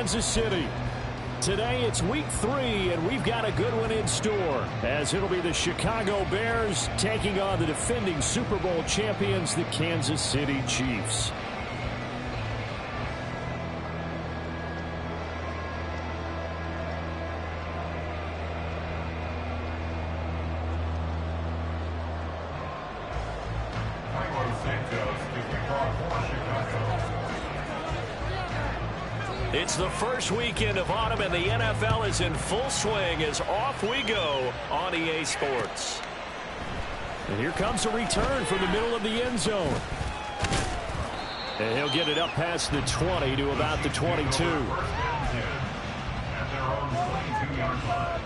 Kansas City. Today it's week 3, and we've got a good one in store, as it'll be the Chicago Bears taking on the defending Super Bowl champions, the Kansas City Chiefs. It's the first weekend of autumn, and the NFL is in full swing as off we go on EA Sports. And here comes a return from the middle of the end zone. And he'll get it up past the 20 to about the 22. At their own 22-yard line.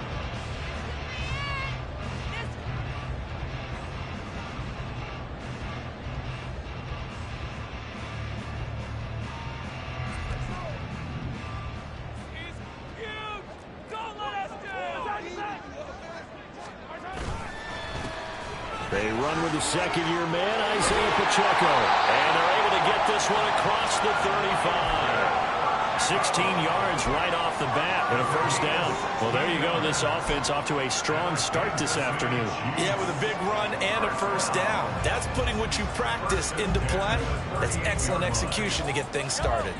They run with the second-year man, Isaiah Pacheco. And they're able to get this one across the 35. 16 yards right off the bat and a first down. Well, there you go. This offense off to a strong start this afternoon. Yeah, with a big run and a first down. That's putting what you practice into play. That's excellent execution to get things started.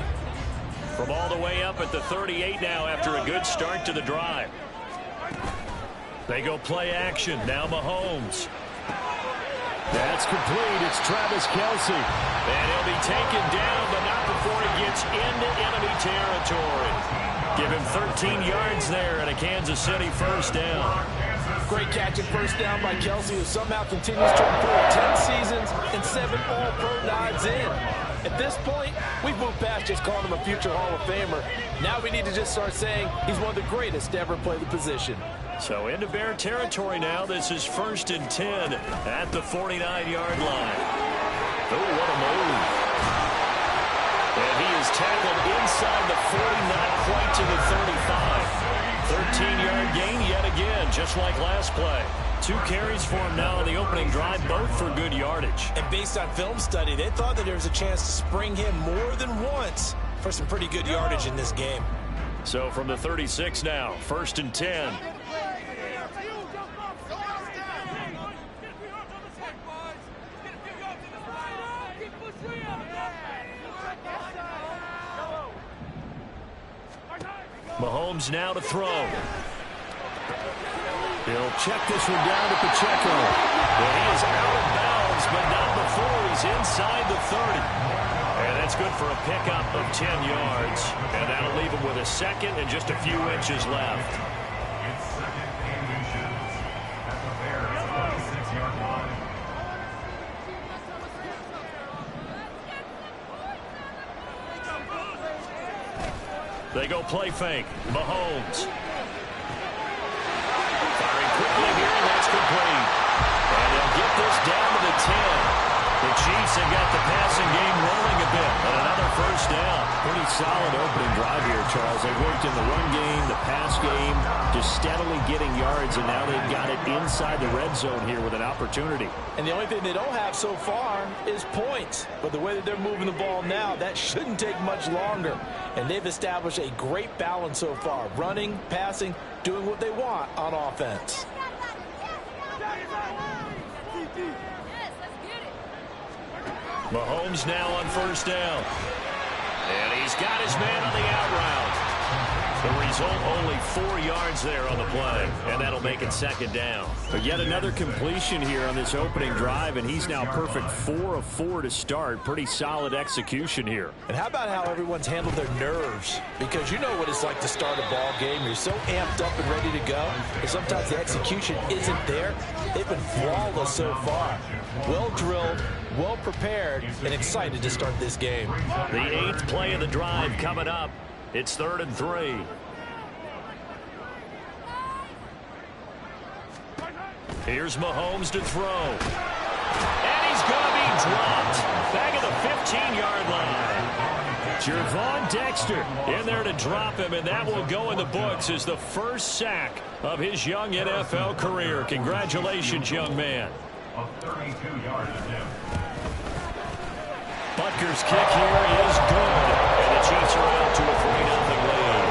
From all the way up at the 38 now after a good start to the drive. They go play action. Now Mahomes. That's complete. It's Travis Kelce. And he'll be taken down, but not before he gets into enemy territory. Give him 13 yards there and a Kansas City first down. Great catch and first down by Kelce, who somehow continues to improve. 10 seasons and 7 All-Pro nods in. At this point, we've moved past just calling him a future Hall of Famer. Now we need to just start saying he's one of the greatest to ever play the position. So into Bear territory now. This is 1st and 10 at the 49-yard line. Oh, what a move. And he is tackled inside the 40, not quite to the 35. 13-yard gain yet again, just like last play. 2 carries for him now on the opening drive, both for good yardage. And based on film study, they thought that there was a chance to spring him more than once for some pretty good yardage in this game. So from the 36 now, 1st and 10. Mahomes now to throw. He'll check this one down to Pacheco. Well, he is out of bounds, but not before he's inside the 30. And that's good for a pickup of 10 yards. And that'll leave him with a second and just a few inches left. It's second and inches at the Bears' 26-yard line. They go play fake. Mahomes. Firing quickly here, and that's complete. And they'll get this down to the 10. The Chiefs have got the passing game rolling a bit. And another first down. Pretty solid opening drive here, Charles. They worked in the run game, the pass game, just steadily getting yards, and now they've got it inside the red zone here with an opportunity. And the only thing they don't have so far is points. But the way that they're moving the ball now, that shouldn't take much longer. And they've established a great balance so far. Running, passing, doing what they want on offense. Mahomes now on first down. And he's got his man on the out route. The result, only 4 yards there on the play. And that'll make it second down. But yet another completion here on this opening drive, and he's now perfect 4 of 4 to start. Pretty solid execution here. And how about how everyone's handled their nerves? Because you know what it's like to start a ball game. You're so amped up and ready to go. And sometimes the execution isn't there. They've been flawless so far. Well drilled, well prepared, and excited to start this game. The 8th play of the drive coming up. It's 3rd and 3. Here's Mahomes to throw. And he's going to be dropped back at the 15-yard line. Gervon Dexter in there to drop him, and that will go in the books as the first sack of his young NFL career. Congratulations, young man. A 32-yard attempt. Butker's kick here is good, and the Chiefs are out to a 3-0 lead.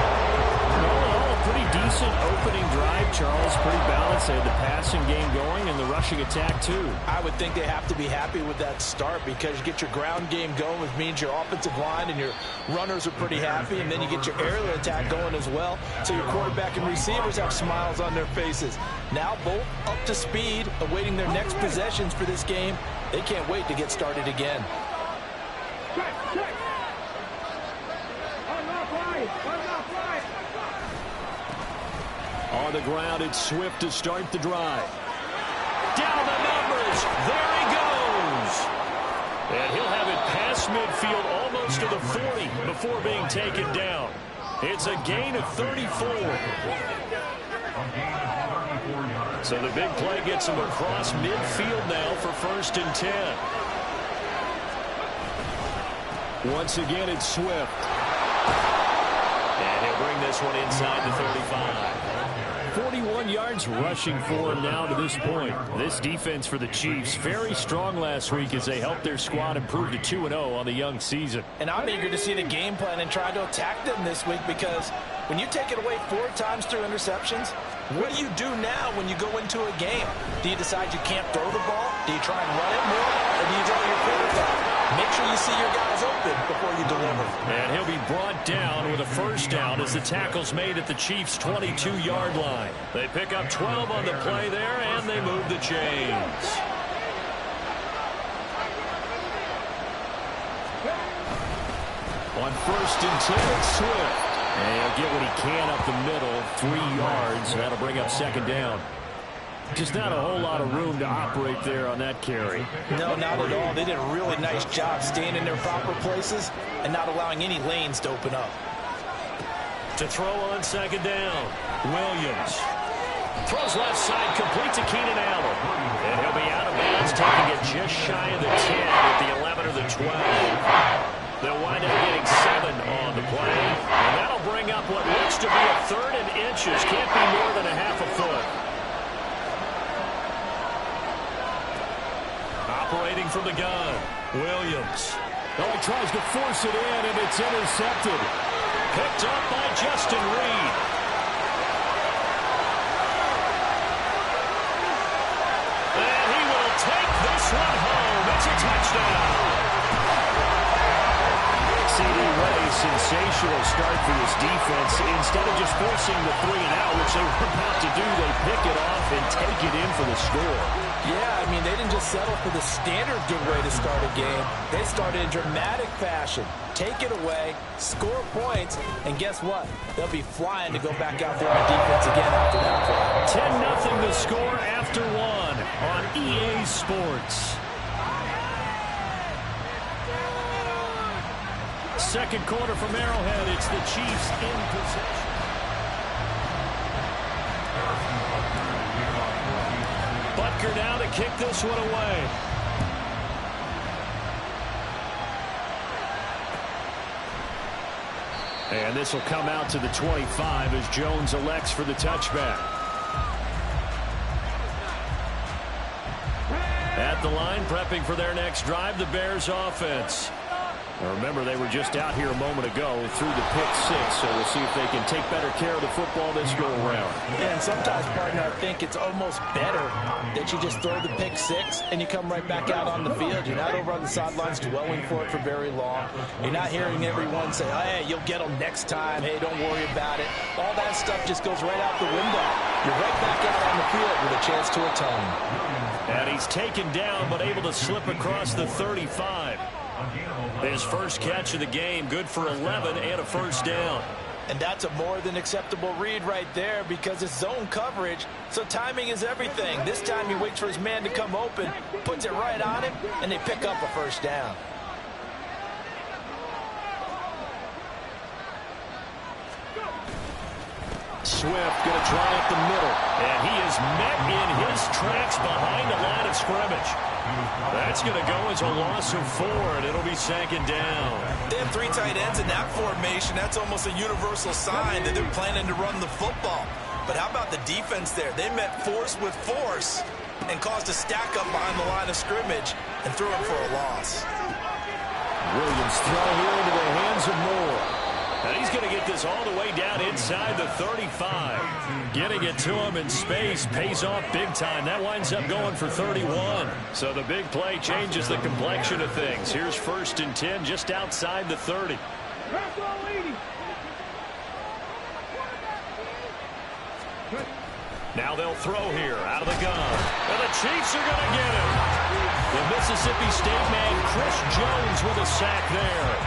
offense pretty balanced. They had the passing game going and the rushing attack too. I would think they have to be happy with that start because you get your ground game going, which means your offensive line and your runners are pretty happy, and then you get your aerial attack going as well. So your quarterback and receivers have smiles on their faces. Now both up to speed, awaiting their next possessions for this game. They can't wait to get started again. On the ground, it's Swift to start the drive. Down the numbers. There he goes. And he'll have it past midfield almost to the 40 before being taken down. It's a gain of 34. So the big play gets him across midfield now for 1st and 10. Once again, it's Swift. And he'll bring this one inside the 35. 41 yards rushing for him now to this point. This defense for the Chiefs, very strong last week as they helped their squad improve to 2-0 on the young season. And I'm eager to see the game plan and try to attack them this week, because when you take it away 4 times through interceptions, what do you do now when you go into a game? Do you decide you can't throw the ball? Do you try and run it more? Or do you draw your quarterback? Make sure you see your guys open before you deliver. And he'll be brought down with a 1st down as the tackle's made at the Chiefs' 22-yard line. They pick up 12 on the play there, and they move the chains. On 1st and 10, it's Swift. And he'll get what he can up the middle, 3 yards. That'll bring up 2nd down. Just not a whole lot of room to operate there on that carry. No, not at all. They did a really nice job staying in their proper places and not allowing any lanes to open up. To throw on 2nd down, Williams. Throws left side, complete to Keenan Allen. And he'll be out of bounds, taking it just shy of the 10 at the 11 or the 12. They'll wind up getting 7 on the play. And that'll bring up what looks to be a 3rd and inches. Can't be more than a half a foot. Operating from the gun, Williams. Oh, he tries to force it in, and it's intercepted. Picked up by Justin Reed. And he will take this one home. It's a touchdown. C.D. Way, sensational start for this defense. Instead of just forcing the 3-and-out, which they were about to do, they pick it off and take it in for the score. Yeah, I mean, they didn't just settle for the standard good way to start a game. They started in dramatic fashion. Take it away, score points, and guess what? They'll be flying to go back out there on defense again after that play. 10-0 the score after 1 on EA Sports. 2nd quarter from Arrowhead. It's the Chiefs in possession. Butker now to kick this one away. And this will come out to the 25 as Jones elects for the touchback. At the line, prepping for their next drive, the Bears offense. Now remember, they were just out here a moment ago through the pick 6, so we'll see if they can take better care of the football this go-around. Yeah, and sometimes, partner, I think it's almost better that you just throw the pick 6 and you come right back out on the field. You're not over on the sidelines dwelling for it for very long. You're not hearing everyone say, hey, you'll get them next time. Hey, don't worry about it. All that stuff just goes right out the window. You're right back out on the field with a chance to atone. And he's taken down, but able to slip across the 35. His first catch of the game, good for 11 and a 1st down. And that's a more than acceptable read right there because it's zone coverage, so timing is everything. This time he waits for his man to come open, puts it right on him, and they pick up a 1st down. Swift going to try up the middle, and he is met in his tracks behind the line of scrimmage. That's going to go as a loss of 4, and it'll be 2nd down. They have 3 tight ends in that formation. That's almost a universal sign that they're planning to run the football. But how about the defense there? They met force with force and caused a stack up behind the line of scrimmage and threw it for a loss. Williams throw here into the hands of Moore. And he's going to get this all the way down inside the 35. Getting it to him in space pays off big time. That winds up going for 31. So the big play changes the complexion of things. Here's 1st and 10 just outside the 30. Now they'll throw here out of the gun. And the Chiefs are going to get him. The Mississippi State man, Chris Jones, with a sack there.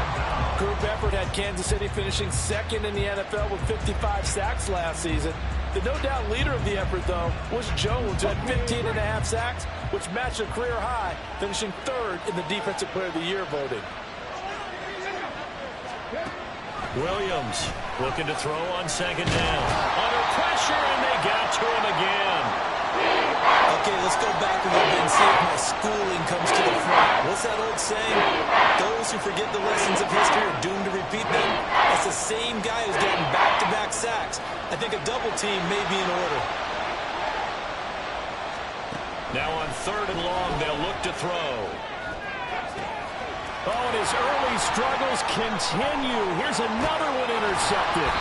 Group effort had Kansas City finishing 2nd in the NFL with 55 sacks last season. The no doubt leader of the effort, though, was Jones, who had 15.5 sacks, which matched a career high, finishing 3rd in the Defensive Player of the Year voting. Williams looking to throw on 2nd down. Under pressure, and they got to him again. Okay, let's go back a little bit and see if my schooling comes to the front. What's that old saying? Those who forget the lessons of history are doomed to repeat them. That's the same guy who's getting back-to-back sacks. I think a double team may be in order. Now on 3rd and long, they'll look to throw. Oh, and his early struggles continue. Here's another one intercepted.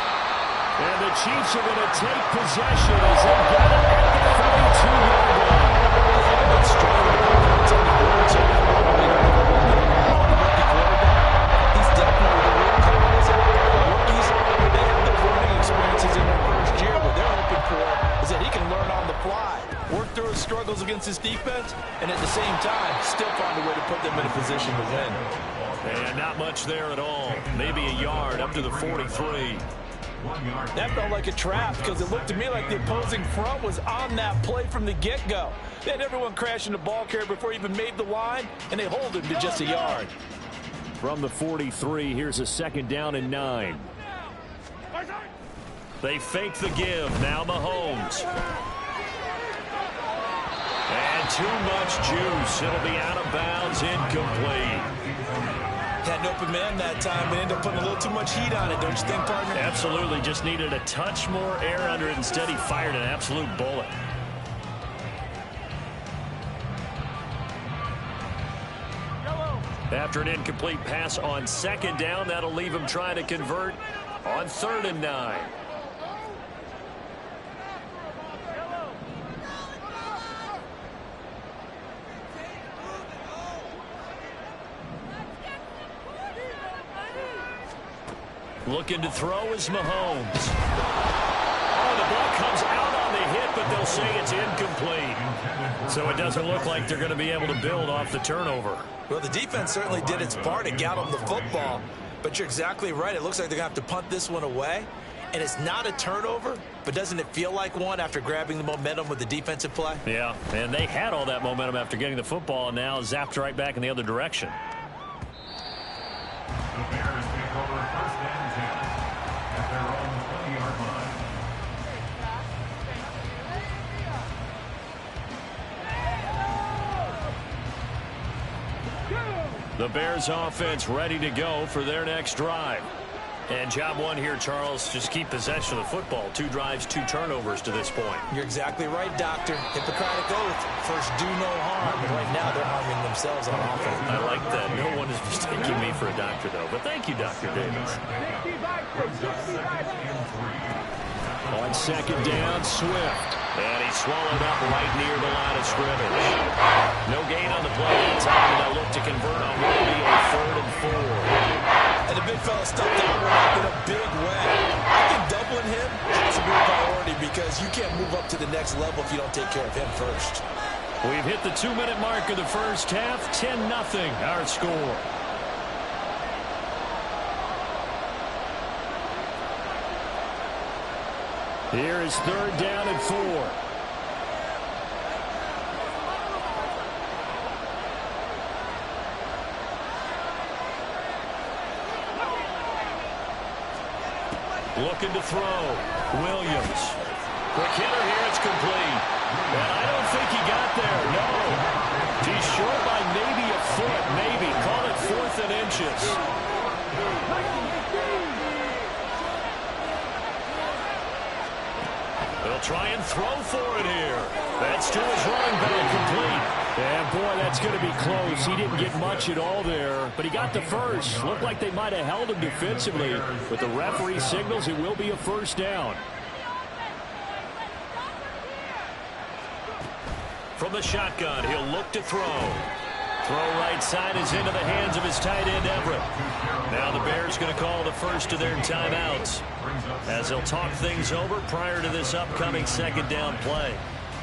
And the Chiefs are going to take possession as they get it at the 42-yard line. It's strong. He's definitely the real cause. Rookies, they have the learning experiences in their first year. What they're hoping for is that he can learn on the fly, work through his struggles against his defense, and at the same time, still find a way to put them in a position to win. And not much there at all. Maybe a yard up to the 43. That felt like a trap because it looked to me like the opposing front was on that play from the get-go. They had everyone crashing the ball carrier before he even made the line, and they hold him to just a yard. From the 43, here's a 2nd down and 9. They fake the give. Now Mahomes. And too much juice. It'll be out of bounds, incomplete. Had an open man that time, but ended up putting a little too much heat on it, don't you think, partner? Absolutely. Just needed a touch more air under it. Instead, he fired an absolute bullet. After an incomplete pass on 2nd down, that'll leave him trying to convert on 3rd and 9. Looking to throw is Mahomes. Oh, the ball comes out on the hit, but they'll say it's incomplete. So it doesn't look like they're going to be able to build off the turnover. Well, the defense certainly did its part to get them the football, but you're exactly right. It looks like they're going to have to punt this one away, and it's not a turnover, but doesn't it feel like one after grabbing the momentum with the defensive play? Yeah, and they had all that momentum after getting the football, and now zapped right back in the other direction. The Bears take over 1st and 10 at their own 20-yard line. The Bears offense ready to go for their next drive. And job one here, Charles, just keep possession of the football. 2 drives, 2 turnovers to this point. You're exactly right, Doctor. Hippocratic oath. First, do no harm. But right now, they're harming themselves on offense. I like that. No one is mistaking me for a doctor, though. But thank you, Dr. Davis. On 2nd down, Swift. And he's swallowed up right near the line of scrimmage. No gain on the play that time, and they'll look to convert on what will be a 3rd and 4. And the big fella stepped out in a big way. I think doubling him has to be a priority because you can't move up to the next level if you don't take care of him first. We've hit the 2-minute mark of the first half. 10-0 our score. Here is 3rd down and 4. Looking to throw. Williams. Quick hitter here. It's complete. And I don't think he got there. No. He's short by maybe a foot. Maybe. Call it 4th and inches. They'll try and throw for it here. That's to his running back, complete. And, boy, that's going to be close. He didn't get much at all there, but he got the first. Looked like they might have held him defensively. But the referee signals it will be a first down. From the shotgun, he'll look to throw. Throw right side is into the hands of his tight end, Everett. Now the Bears going to call the first of their timeouts as they'll talk things over prior to this upcoming second down play.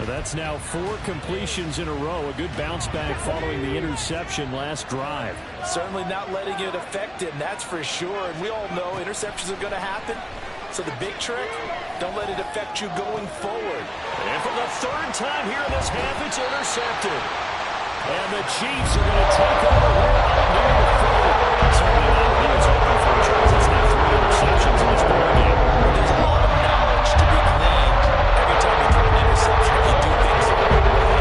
That's now 4 completions in a row. A good bounce back following the interception last drive. Certainly not letting it affect him, that's for sure. And we all know interceptions are going to happen. So the big trick, don't let it affect you going forward. And for the 3rd time here in this half, it's intercepted. And the Chiefs are going to take over here near the 4. Certainly not when it's open for Charles. It's now 3 interceptions in this ball game. There's a lot of knowledge to be gleaned every time you throw an interception if you do things the right way.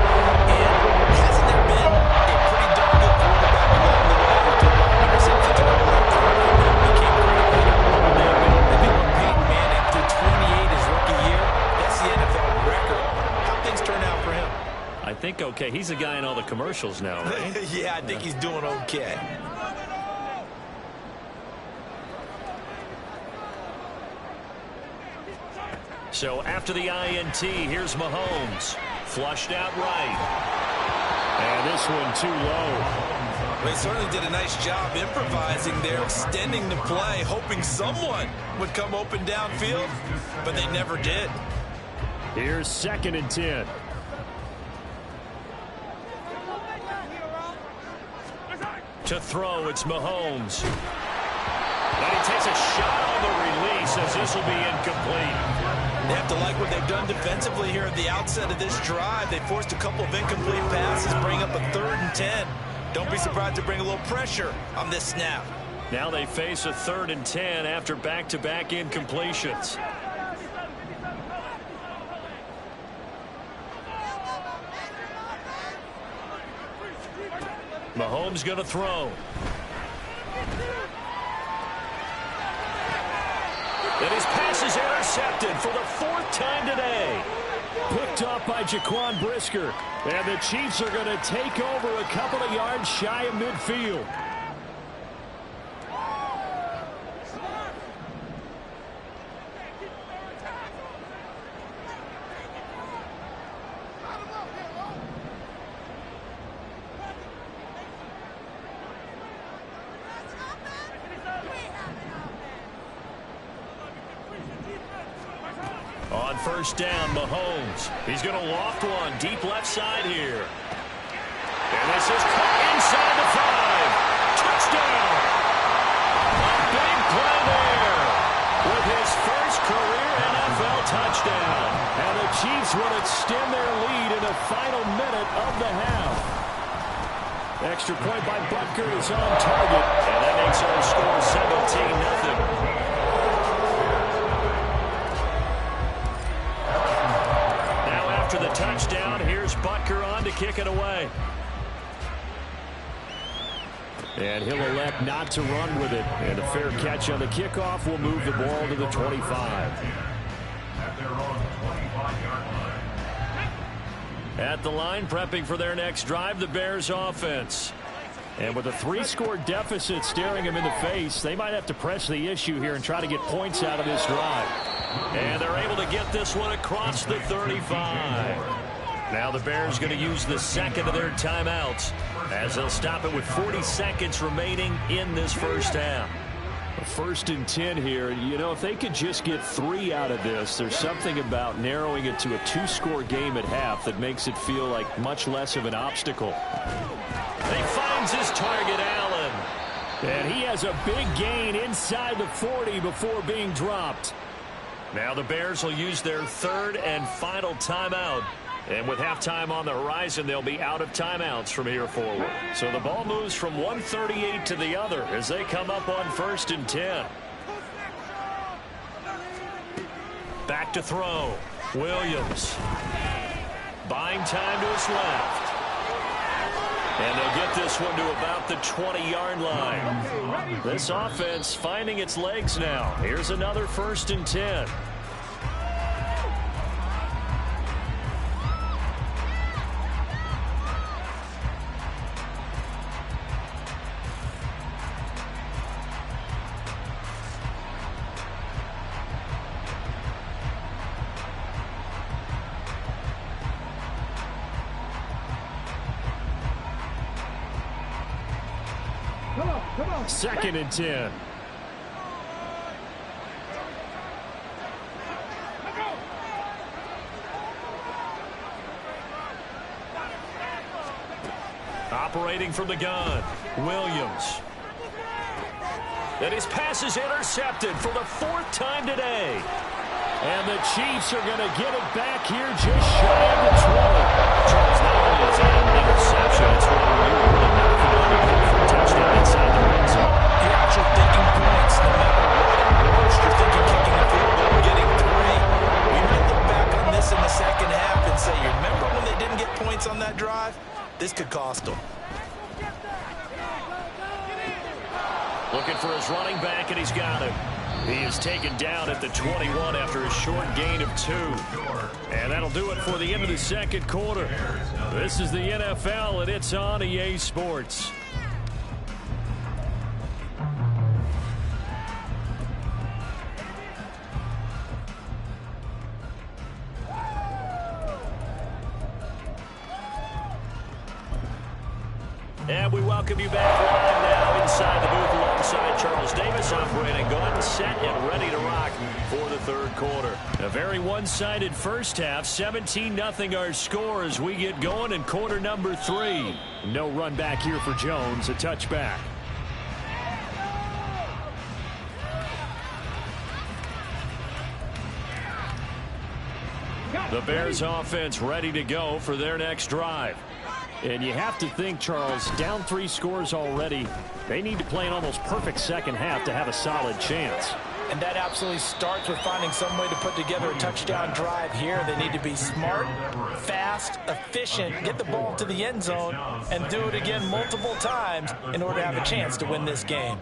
And hasn't there been a pretty darn good quarterback along the way who threw a lot of interceptions on the right target and became great later? Maybe when Peyton Manning threw 28 his rookie year, that's the NFL record. How things turn out for him? I think okay. He's the guy in all the commercials now, right? Yeah, I think he's doing okay. So after the INT, here's Mahomes. Flushed out right. And this one too low. They certainly did a nice job improvising there, extending the play, hoping someone would come open downfield, but they never did. Here's 2nd and 10. To throw, it's Mahomes. And he takes a shot on the release as this will be incomplete. They have to like what they've done defensively here at the outset of this drive. They forced a couple of incomplete passes, bring up a 3rd and 10. Don't be surprised to bring a little pressure on this snap. Now they face a 3rd and 10 after back-to-back incompletions. Mahomes going to throw. And his pass is intercepted for the 4th time today. Picked off by Jaquan Brisker. And the Chiefs are going to take over a couple of yards shy of midfield. On 1st down, Mahomes. He's going to loft one deep left side here. And this is caught inside the 5. Touchdown! A big play there with his first career NFL touchdown. And the Chiefs will extend their lead in the final minute of the half. Extra point by Butker is on target. And that makes our score 17-0. After the touchdown, here's Butker on to kick it away. And he'll elect not to run with it. And a fair catch on the kickoff will move the ball to the 25. At the line, prepping for their next drive, the Bears offense. And with a 3-score deficit staring them in the face, they might have to press the issue here and try to get points out of this drive. And they're able to get this one across the 35. Now the Bears going to use the 2nd of their timeouts as they'll stop it with 40 seconds remaining in this first half. A 1st and 10 here. You know, if they could just get 3 out of this, there's something about narrowing it to a 2-score game at half that makes it feel like much less of an obstacle. He finds his target, Allen. And he has a big gain inside the 40 before being dropped. Now the Bears will use their 3rd and final timeout. And with halftime on the horizon, they'll be out of timeouts from here forward. So the ball moves from one 38 to the other as they come up on 1st and 10. Back to throw. Williams. Buying time to his left. And they'll get this one to about the 20-yard line. This offense finding its legs now. Here's another 1st and 10. 2nd and 10. Operating from the gun, Williams. And his pass is intercepted for the 4th time today. And the Chiefs are going to get it back here just shy of the 20. Charles, not only is that an interception, it's one where you're really knocking on the goal for a touchdown inside the red zone. You're actually thinking points. No matter what at worst, you're thinking kicking a field goal and getting 3. We might look back on this in the second half and say, you remember when they didn't get points on that drive? This could cost them. Looking for his running back, and he's got it. He is taken down at the 21 after a short gain of 2. And that'll do it for the end of the 2nd quarter. This is the NFL, and it's on EA Sports. And we welcome you back live now inside the booth alongside Charles Davis. I'm Brandon Gaudin, set and ready to rock for the 3rd quarter. A very one-sided first half, 17-0 our score as we get going in quarter number 3. No run back here for Jones, a touchback. The Bears offense ready to go for their next drive. And you have to think, Charles, down 3 scores already. They need to play an almost perfect second half to have a solid chance. And that absolutely starts with finding some way to put together a touchdown drive here. They need to be smart, fast, efficient, get the ball to the end zone, and do it again multiple times in order to have a chance to win this game.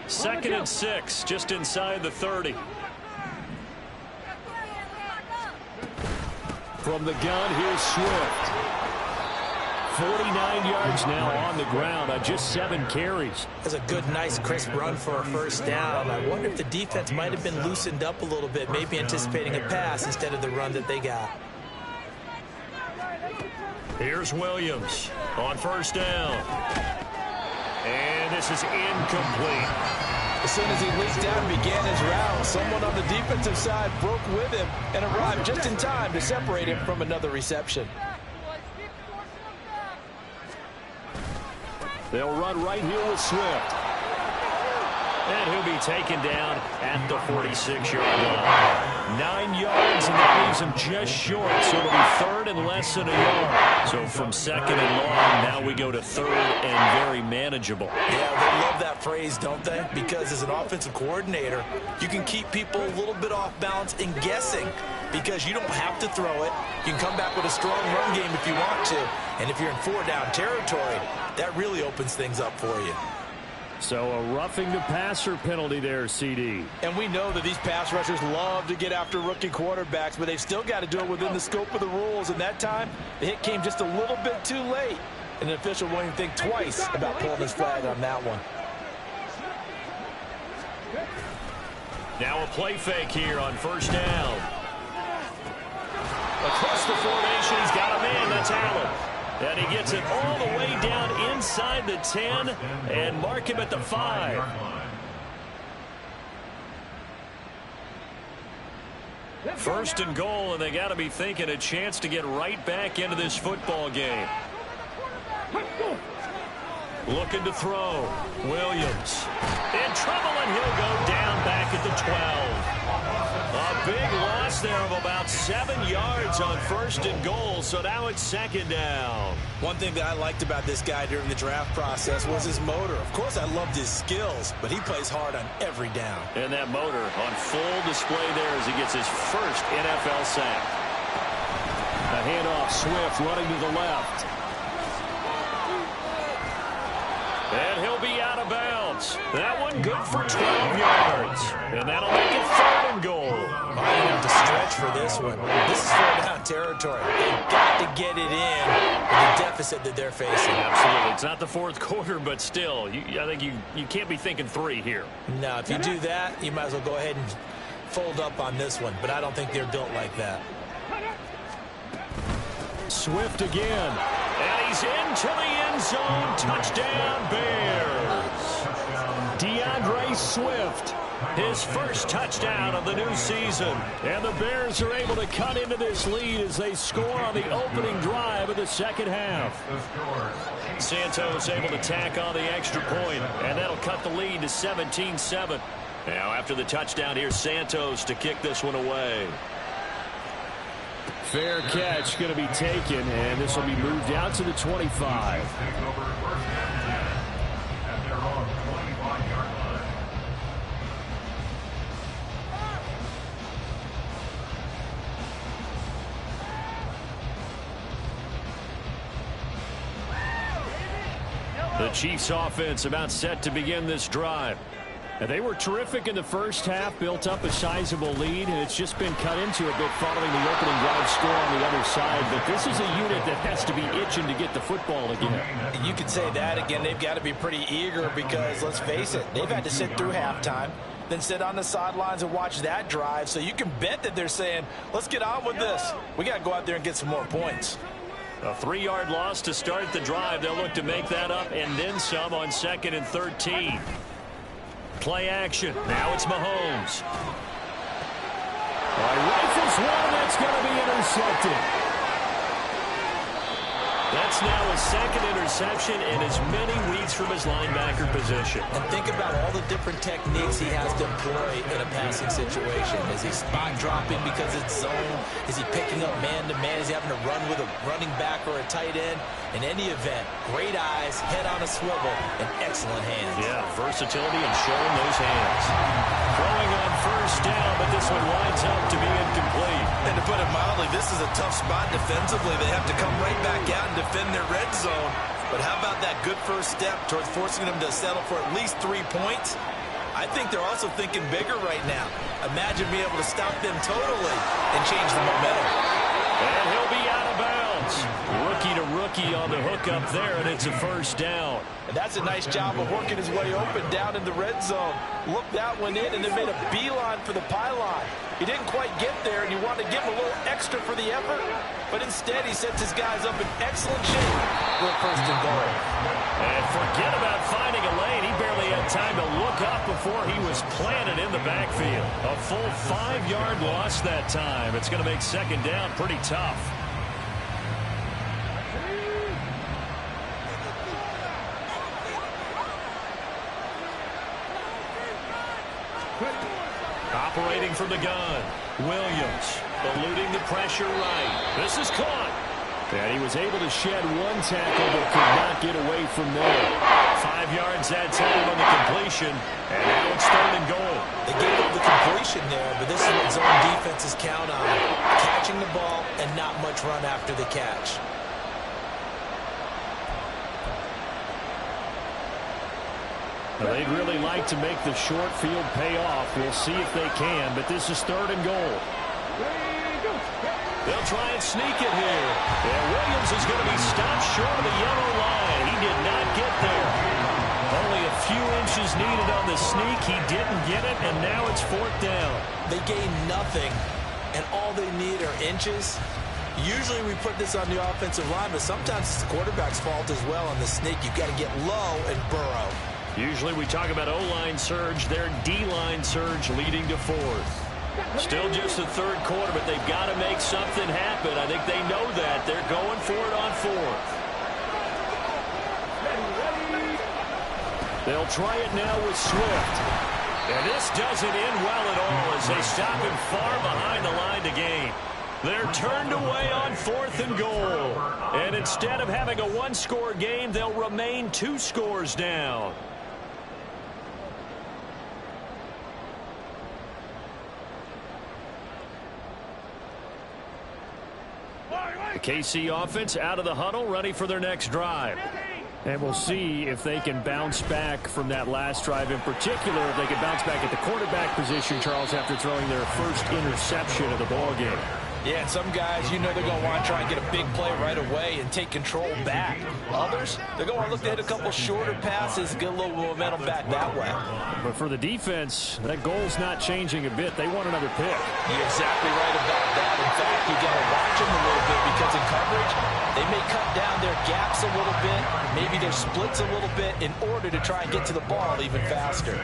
2nd and 6, just inside the 30. From the gun, here's Swift. 49 yards now on the ground on just 7 carries. That's a good, nice, crisp run for a first down. I wonder if the defense might have been loosened up a little bit, maybe anticipating a pass instead of the run that they got. Here's Williams on 1st down. And this is incomplete. As soon as he leaped out and began his route, someone on the defensive side broke with him and arrived just in time to separate him from another reception. They'll run right here with Swift. And he'll be taken down at the 46-yard line. 9 yards, and that leaves him just short, so it'll be 3rd and less than a yard. So from 2nd and long, now we go to 3rd and very manageable. Yeah, they love that phrase, don't they? Because as an offensive coordinator, you can keep people a little bit off balance and guessing because you don't have to throw it. You can come back with a strong run game if you want to. And if you're in 4-down territory, that really opens things up for you. So a roughing the passer penalty there, CD. And we know that these pass rushers love to get after rookie quarterbacks, but they've still got to do it within the scope of the rules. And that time, the hit came just a little bit too late. And the official won't even think twice about pulling his flag on that one. Now a play fake here on 1st down. Across the formation, he's got a man. That's Allen. And he gets it all the way down inside the 10 and mark him at the 5. First and goal, and they got to be thinking a chance to get right back into this football game. Looking to throw. Williams in trouble, and he'll go down back at the 12. A big loss there of about 7 yards on 1st and goal, so now it's 2nd down. One thing that I liked about this guy during the draft process was his motor. Of course, I loved his skills, but he plays hard on every down. And that motor on full display there as he gets his first NFL sack. A handoff, Swift running to the left. And he'll be out of bounds. That one good for 12 yards. And that'll make it 3rd and goal. Might have to stretch for this one. This is 4-down territory. They've got to get it in with the deficit that they're facing. Absolutely. It's not the 4th quarter, but still, I think you can't be thinking 3 here. No, if you do that, you might as well go ahead and fold up on this one. But I don't think they're built like that. Swift again. And he's into the end zone. Touchdown, Bears. DeAndre Swift, his first touchdown of the new season. And the Bears are able to cut into this lead as they score on the opening drive of the second half. Santos able to tack on the extra point, and that'll cut the lead to 17-7. Now after the touchdown, here's Santos to kick this one away. Fair catch going to be taken, and this will be moved out to the 25. The Chiefs offense about set to begin this drive. And they were terrific in the first half, built up a sizable lead, and it's just been cut into a bit following the opening drive score on the other side. But this is a unit that has to be itching to get the football again. You could say that again. They've got to be pretty eager because, let's face it, they've had to sit through halftime, then sit on the sidelines and watch that drive. So you can bet that they're saying, let's get on with this. We got to go out there and get some more points. A 3-yard loss to start the drive. They'll look to make that up and then some on 2nd and 13. Play action. Now it's Mahomes. Rifles one. That's going to be intercepted. That's now his second interception in as many weeks from his linebacker position. And think about all the different techniques he has to employ in a passing situation. Is he spot dropping because it's zone? Is he picking up man-to-man? Is he having to run with a running back or a tight end? In any event, great eyes, head on a swivel, and excellent hands. Yeah, versatility and showing those hands. Throwing on first down, but this one winds up to be incomplete. And to put it mildly, this is a tough spot defensively. They have to come right back out and defend their red zone. But how about that good first step towards forcing them to settle for at least 3 points? I think they're also thinking bigger right now. Imagine being able to stop them totally and change the momentum. And he'll be out of bounds. Rookie to rookie on the hook up there, and it's a first down. And that's a nice job of working his way open down in the red zone. Looked that one in and then made a beeline for the pylon. He didn't quite get there, and you wanted to give him a little extra for the effort. But instead, he sets his guys up in excellent shape for a first and goal. And forget about finding a lane. He barely had time to look up before he was planted in the backfield. A full 5-yard loss that time. It's going to make second down pretty tough. Operating from the gun, Williams eluding the pressure right. This is caught. And he was able to shed one tackle but could not get away from there. 5 yards that time on the completion, and now it's 3rd and goal. They gave up the completion there, but this is what zone defenses count on. Catching the ball and not much run after the catch. Well, they'd really like to make the short field pay off. We'll see if they can, but this is 3rd and goal. They'll try and sneak it here. And Williams is going to be stopped short of the yellow line. He did not get there. Only a few inches needed on the sneak. He didn't get it, and now it's 4th down. They gain nothing, and all they need are inches. Usually we put this on the offensive line, but sometimes it's the quarterback's fault as well on the sneak. You've got to get low and burrow. Usually we talk about O-line surge, their D-line surge leading to 4th. Still just the 3rd quarter, but they've got to make something happen. I think they know that. They're going for it on 4th. They'll try it now with Swift. And this doesn't end well at all as they stop him far behind the line to gain. They're turned away on 4th and goal. And instead of having a 1-score game, they'll remain 2 scores down. The KC offense out of the huddle, ready for their next drive. And we'll see if they can bounce back from that last drive. In particular, if they can bounce back at the quarterback position, Charles, after throwing their first interception of the ballgame. Yeah, and some guys, you know they're going to want to try and get a big play right away and take control back. Others, they're going to look to hit a couple shorter passes and get a little momentum back that way. But for the defense, that goal's not changing a bit. They want another pick. You're exactly right about that. In fact, you got to watch them a little bit because in coverage, they may cut down their gaps a little bit, maybe their splits a little bit in order to try and get to the ball even faster.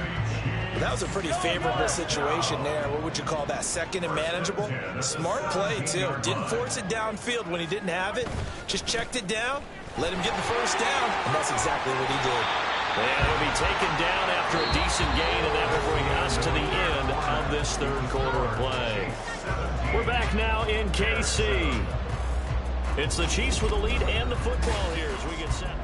That was a pretty favorable situation there. What would you call that? Second and manageable? Smart play, too. Didn't force it downfield when he didn't have it. Just checked it down, let him get the first down, and that's exactly what he did. And he'll be taken down after a decent gain, and that will bring us to the end of this third quarter of play. We're back now in KC. It's the Chiefs with the lead and the football here as we get set.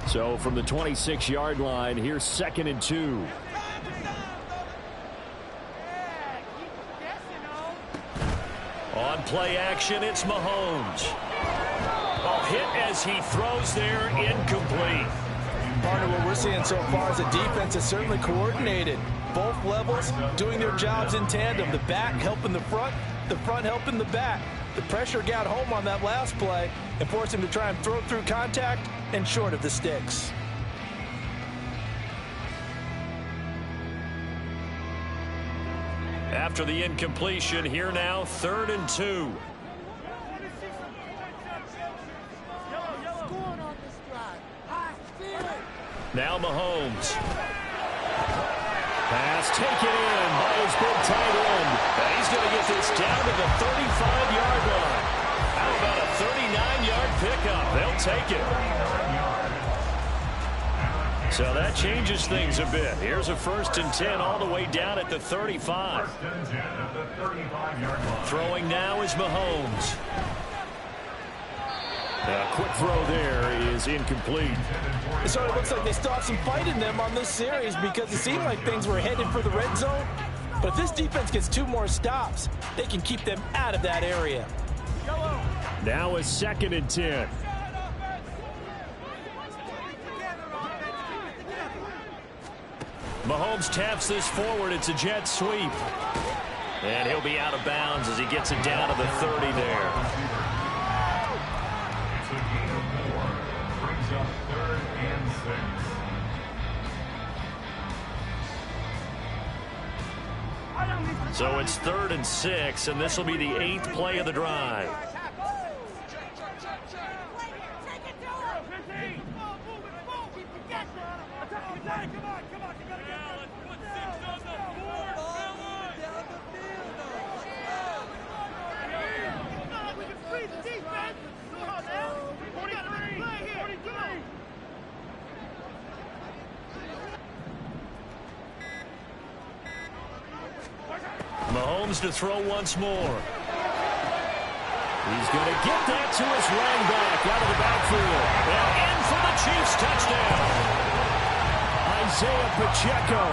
So from the 26-yard line, here's 2nd and 2. On play action, it's Mahomes. A hit as he throws there, incomplete. Partner, what we're seeing so far is the defense is certainly coordinated. Both levels doing their jobs in tandem. The back helping the front helping the back. The pressure got home on that last play and forced him to try and throw through contact and short of the sticks. After the incompletion, here now, 3rd and 2. Now Mahomes. Pass taken in by his big tight end. And he's going to get this down to the 35-yard line. How about a 39-yard pickup? They'll take it. So that changes things a bit. Here's a 1st and 10 all the way down at the 35. Throwing now is Mahomes. A quick throw there is incomplete. It sort of looks like they still have some fight in them on this series because it seemed like things were headed for the red zone. But if this defense gets 2 more stops, they can keep them out of that area. Now a 2nd and 10. Mahomes taps this forward. It's a jet sweep. And he'll be out of bounds as he gets it down to the 30 there. So it's 3rd and 6, and this will be the 8th play of the drive. Mahomes to throw once more. He's going to get that to his running back out of the backfield. And in for the Chiefs touchdown. Isaiah Pacheco,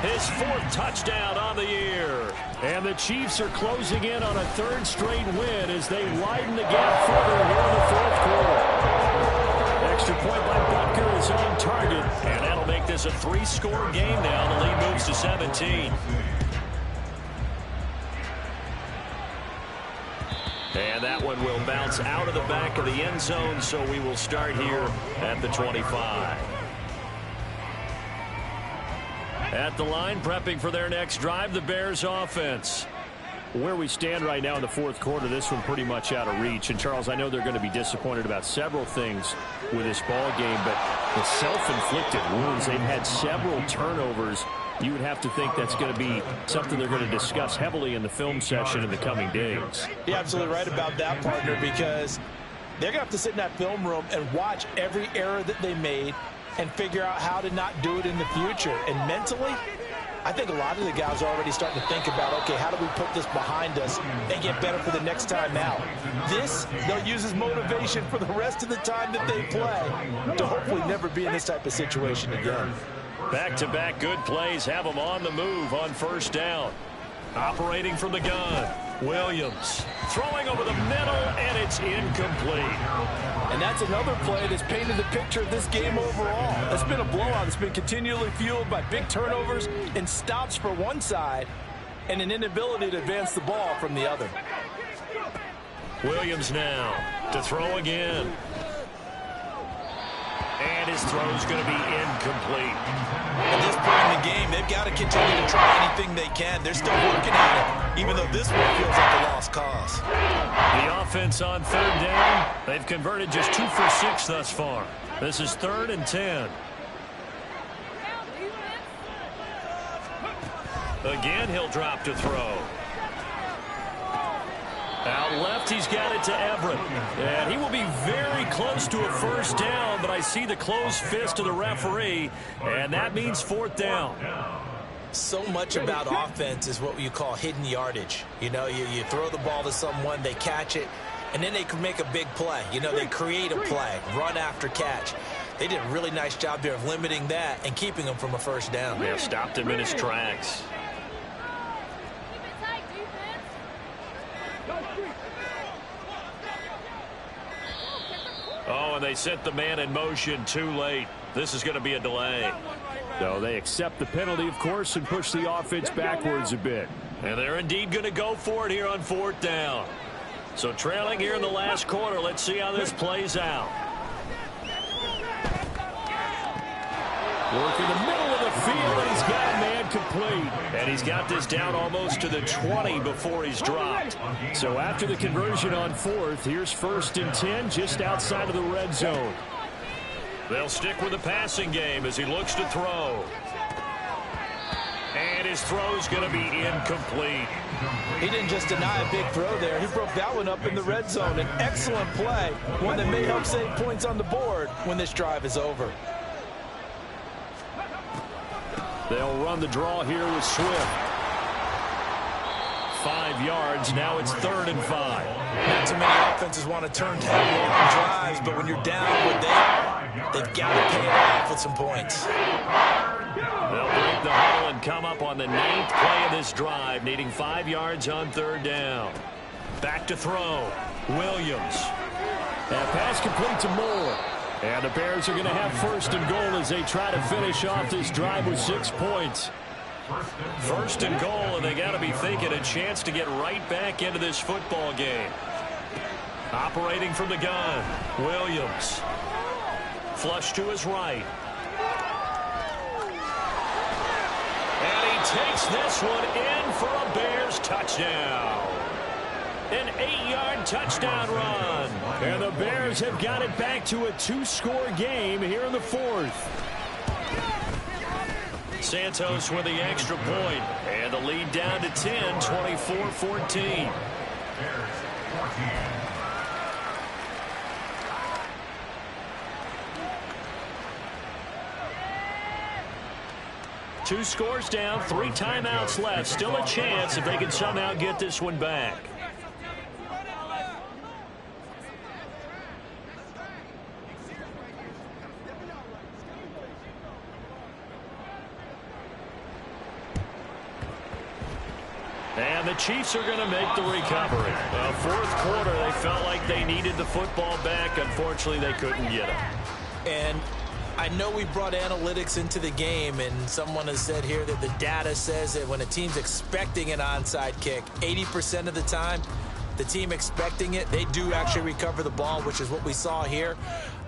his 4th touchdown on the year. And the Chiefs are closing in on a 3rd straight win as they widen the gap further here in the 4th quarter. Extra point by Butker is on target. And that'll make this a 3-score game now. The lead moves to 17. And that one will bounce out of the back of the end zone, so we will start here at the 25. At the line, prepping for their next drive, the Bears offense. Where we stand right now in the 4th quarter, this one pretty much out of reach. And, Charles, I know they're going to be disappointed about several things with this ball game, but the self-inflicted wounds, they've had several turnovers. You would have to think that's going to be something they're going to discuss heavily in the film session in the coming days. You're absolutely right about that, partner, because they're going to have to sit in that film room and watch every error that they made and figure out how to not do it in the future. And mentally, I think a lot of the guys are already starting to think about, okay, how do we put this behind us and get better for the next time out? This, they'll use as motivation for the rest of the time that they play to hopefully never be in this type of situation again. Back-to-back good plays have them on the move on 1st down. Operating from the gun, Williams throwing over the middle, and it's It's incomplete. And that's another play that's painted the picture of this game overall. It's been a blowout. It's been continually fueled by big turnovers and stops for one side and an inability to advance the ball from the other. Williams now to throw again. And his throw's going to be incomplete. At this point in the game, they've got to continue to try anything they can. They're still working at it, even though this one feels like a lost cause. The offense on third down, they've converted just 2 for 6 thus far. This is 3rd and 10. Again, he'll drop to throw. Out left, he's got it to Everett. And he will be very close to a first down, but I see the closed fist of the referee, and that means 4th down. So much about offense is what you call hidden yardage. You know, you throw the ball to someone, they catch it, and then they can make a big play. You know, they create a play, run after catch. They did a really nice job there of limiting that and keeping him from a first down. They have stopped him in his tracks. Oh, and they set the man in motion too late. This is going to be a delay. So they accept the penalty, of course, and push the offense backwards a bit. And they're indeed going to go for it here on 4th down. So trailing here in the last quarter, let's see how this plays out. Work in the middle of the field, and he's got a man complete. And he's got this down almost to the 20 before he's dropped. So after the conversion on 4th, here's 1st and 10 just outside of the red zone. They'll stick with the passing game as he looks to throw. And his throw's going to be incomplete. He didn't just deny a big throw there. He broke that one up in the red zone. An excellent play, one that may help save points on the board when this drive is over. They'll run the draw here with Swift. 5 yards. Now it's 3rd and 5. Not too many offenses want to turn down long drives, but when you're down with that, they've got to pay it off with some points. They'll break the huddle and come up on the 9th play of this drive, needing 5 yards on 3rd down. Back to throw. Williams. That pass complete to Moore. And the Bears are going to have 1st and goal as they try to finish off this drive with 6 points. 1st and goal, and they got to be thinking a chance to get right back into this football game. Operating from the gun, Williams. Flush to his right. And he takes this one in for a Bears touchdown. An 8-yard touchdown run. And the Bears have got it back to a 2-score game here in the 4th. Santos with the extra point. And the lead down to 10, 24-14. 2 scores down, 3 timeouts left. Still a chance if they can somehow get this one back. And the Chiefs are going to make the recovery. 4th quarter, they felt like they needed the football back. Unfortunately, they couldn't get it. And I know we brought analytics into the game, and someone has said here that the data says that when a team's expecting an onside kick, 80% of the time, the team expecting it, they do actually recover the ball, which is what we saw here.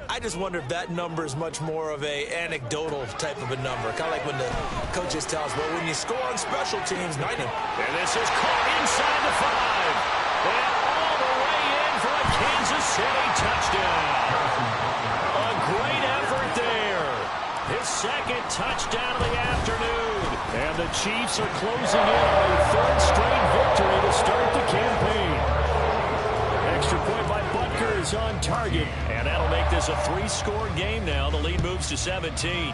I just wonder if that number is much more of a anecdotal type of a number. Kind of like when the coaches tell us, well, when you score on special teams, 90. And this is caught inside the 5. And all the way in for a Kansas City touchdown. A great effort there. His 2nd touchdown of the afternoon. And the Chiefs are closing in on a 3rd straight victory to start the campaign. Extra point by Butker is on target. And that'll make this a 3-score game now. The lead moves to 17.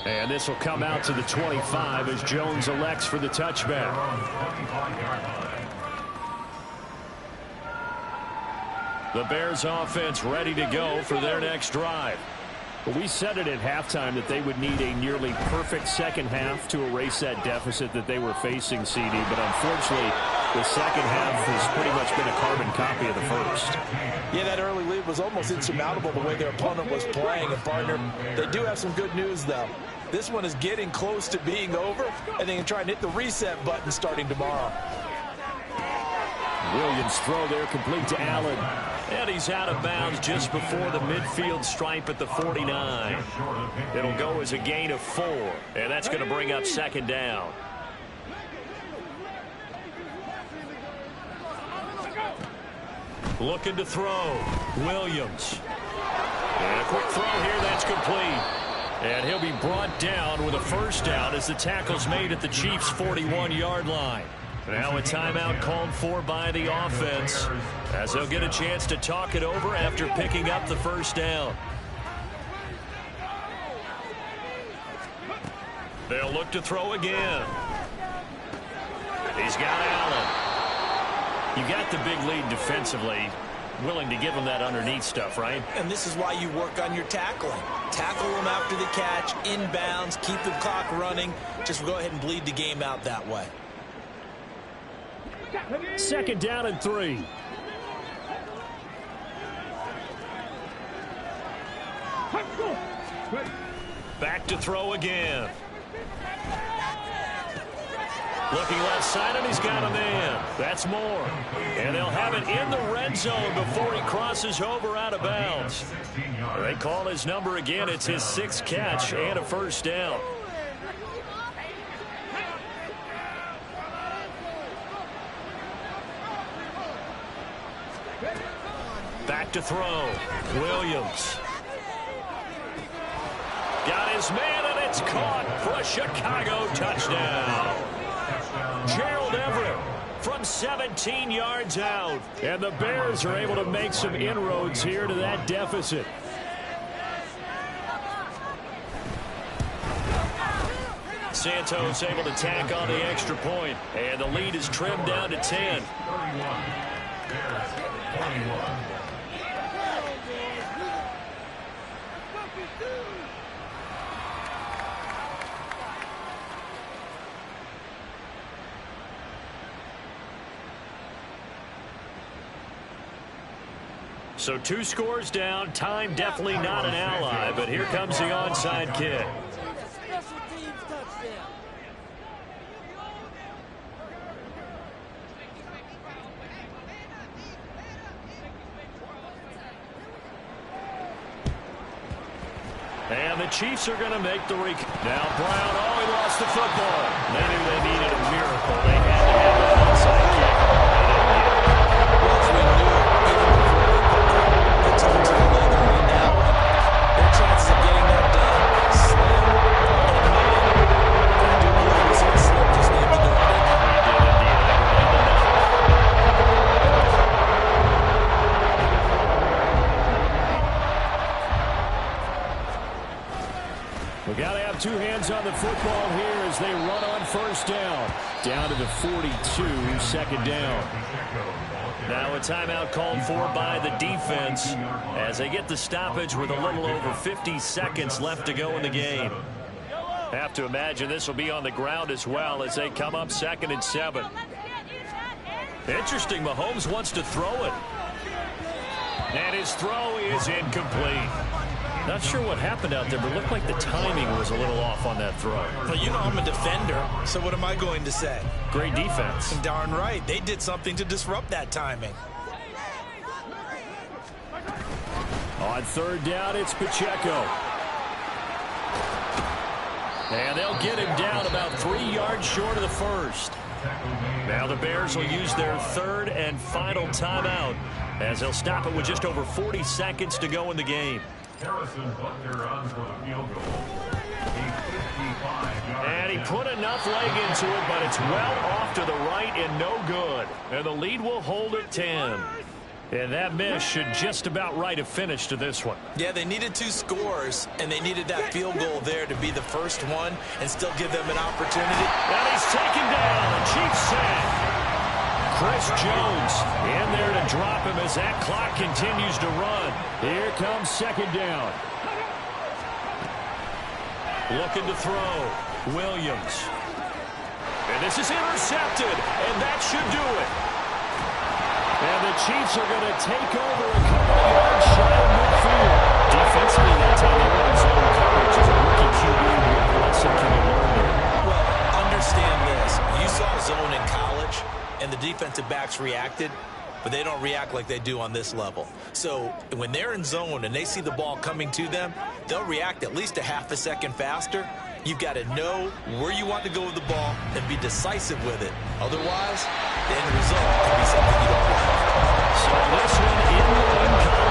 And this will come out to the 25 as Jones elects for the touchback. The Bears offense ready to go for their next drive. Well, we said it at halftime that they would need a nearly perfect second half to erase that deficit that they were facing, CD. But unfortunately, the second half has pretty much been a carbon copy of the first. Yeah, that early lead was almost insurmountable the way their opponent was playing. And, partner, they do have some good news, though. This one is getting close to being over, and they can try and hit the reset button starting tomorrow. Williams' throw there complete to Allen. And he's out of bounds just before the midfield stripe at the 49. It'll go as a gain of 4, and that's going to bring up second down. Looking to throw. Williams. And a quick throw here, that's complete. And he'll be brought down with a first down as the tackle's made at the Chiefs' 41-yard line. Now a timeout called for by the offense as they'll get a chance to talk it over after picking up the first down. They'll look to throw again. He's got Allen. You got the big lead defensively. Willing to give him that underneath stuff, right? And this is why you work on your tackling. Tackle them after the catch, inbounds, keep the clock running. Just go ahead and bleed the game out that way. Second down and 3. Back to throw again. Looking left side, and he's got a man. That's more. And they'll have it in the red zone before he crosses over out of bounds. They call his number again. It's his 6th catch and a first down. Back to throw. Williams. Got his man, and it's caught for a Chicago touchdown. Gerald Everett from 17 yards out. And the Bears are able to make some inroads here to that deficit. Santos able to tack on the extra point, and the lead is trimmed down to 10. 31. Bears 21. So 2 scores down. Time definitely not an ally, but here comes the onside kick. And the Chiefs are going to make the recap. Now Brown, oh, he lost the football. They knew they needed a miracle. They had to have that onside kick. Well, as we knew, even before the teams are going to win that one. Their chances of getting that done, slim and none. I do believe it's slim just named the door. He did indeed. We got to have 2 hands on the football here as they run on first down. Down to the 42, second down. Now a timeout called for by the defense as they get the stoppage with a little over 50 seconds left to go in the game. Have to imagine this will be on the ground as well as they come up 2nd and 7. Interesting, Mahomes wants to throw it. And his throw is incomplete. Not sure what happened out there, but it looked like the timing was a little off on that throw. Well, you know I'm a defender, so what am I going to say? Great defense. Darn right. They did something to disrupt that timing. On 3rd down, it's Pacheco. And they'll get him down about 3 yards short of the first. Now the Bears will use their 3rd and final timeout as they'll stop it with just over 40 seconds to go in the game. Harrison Butker on for the field goal. And he put enough leg into it, but it's well off to the right and no good. And the lead will hold at 10. And that miss should just about right a finish to this one. Yeah, they needed 2 scores, and they needed that field goal there to be the first one and still give them an opportunity. And he's taken down. The Chiefs sack. Chris Jones in there to drop him as that clock continues to run. Here comes second down. Looking to throw. Williams. And this is intercepted, and that should do it. And the Chiefs are going to take over a couple of yards shy of midfield. Defensively, that time they were in zone coverage as a rookie QB. What lesson can you learn there? Well, understand this. You saw zone in college, and the defensive backs reacted, but they don't react like they do on this level. So when they're in zone and they see the ball coming to them, they'll react at least a half a second faster. You've got to know where you want to go with the ball and be decisive with it. Otherwise, the end result could be something you don't want. So this one in the win